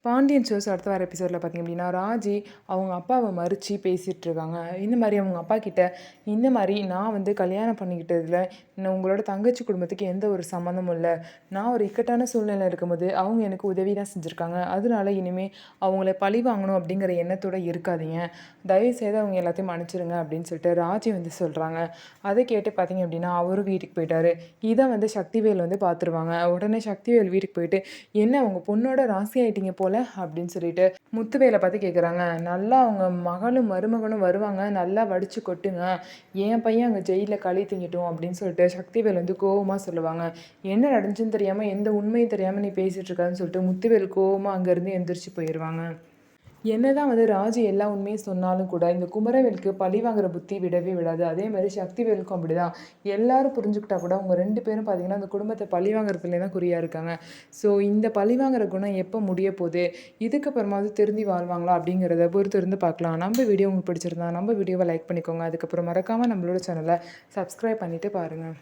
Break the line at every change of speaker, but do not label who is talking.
Pandian stores அடுத்த வர எபிசோடில் பார்த்திங்க அப்படின்னா, ராஜி அவங்க அப்பாவை மறுத்து பேசிகிட்டு இருக்காங்க. இந்த மாதிரி அவங்க அப்பா கிட்ட, இந்த மாதிரி நான் வந்து கல்யாணம் பண்ணிக்கிட்டதில் உங்களோட தங்கச்சி குடும்பத்துக்கு எந்த ஒரு சம்மந்தமும் இல்லை. நான் ஒரு இக்கட்டான சூழ்நிலை இருக்கும்போது அவங்க எனக்கு உதவி தான் செஞ்சுருக்காங்க. அதனால இனிமேல் அவங்கள பழி வாங்கணும் அப்படிங்கிற எண்ணத்தோடு இருக்காதீங்க. தயவுசெய்து அவங்க எல்லாத்தையும் மன்னிச்சிடுங்க அப்படின்னு சொல்லிட்டு ராஜி வந்து சொல்கிறாங்க. அதை கேட்டு பார்த்திங்க அப்படின்னா அவரும் வீட்டுக்கு போயிட்டாரு. இதை வந்து சக்திவேல் வந்து பார்த்துருவாங்க. உடனே சக்திவேல் வீட்டுக்கு போயிட்டு, என்ன உங்கள் பொண்ணோட ராசி ஆகிட்டீங்க போல அப்படின்னு சொல்லிட்டு முத்துவேலை பார்த்து கேட்குறாங்க. நல்லா அவங்க மகளும் மருமகனும் வருவாங்க, நல்லா வடித்து கொட்டுங்க, என் பையன் அங்கே ஜெயிலில் களி திங்கிட்டோம் அப்படின்னு சொல்லிட்டு சக்திவேல் வந்து கோவமாக சொல்லுவாங்க. என்ன நடந்துச்சுன்னு தெரியாமல், எந்த உண்மையும் தெரியாமல் நீ பேசிகிட்டு இருக்கான்னு சொல்லிட்டு முத்துவேல் கோவமாக அங்கேருந்து எந்திரிச்சு போயிடுவாங்க. என்னதான் வந்து ராஜி எல்லா உண்மையும் சொன்னாலும் கூட இந்த குமரவேலுக்கு பழி வாங்குற புத்தி விடவே விடாது. அதே மாதிரி சக்திவேலுக்கும் அப்படிதான். எல்லாரும் புரிஞ்சுக்கிட்டா கூட அவங்க 2 பேரும் பார்த்தீங்கன்னா அந்த குடும்பத்தை பழி வாங்குறதுல தான் குறியா இருக்காங்க. ஸோ இந்த பழி வாங்குற குணம் எப்போ முடிய போகுது, இதுக்கப்புறமாவது திருந்தி வாழ்வாங்களா அப்படிங்கிறத பொறுத்து இருந்து பார்க்கலாம். நம்ம வீடியோ உங்களுக்கு பிடிச்சிருந்தா நம்ம வீடியோவை லைக் பண்ணிக்கோங்க. அதுக்கப்புறம் மறக்காமல் நம்மளோட சேனலை சப்ஸ்கிரைப் பண்ணிவிட்டு பாருங்கள்.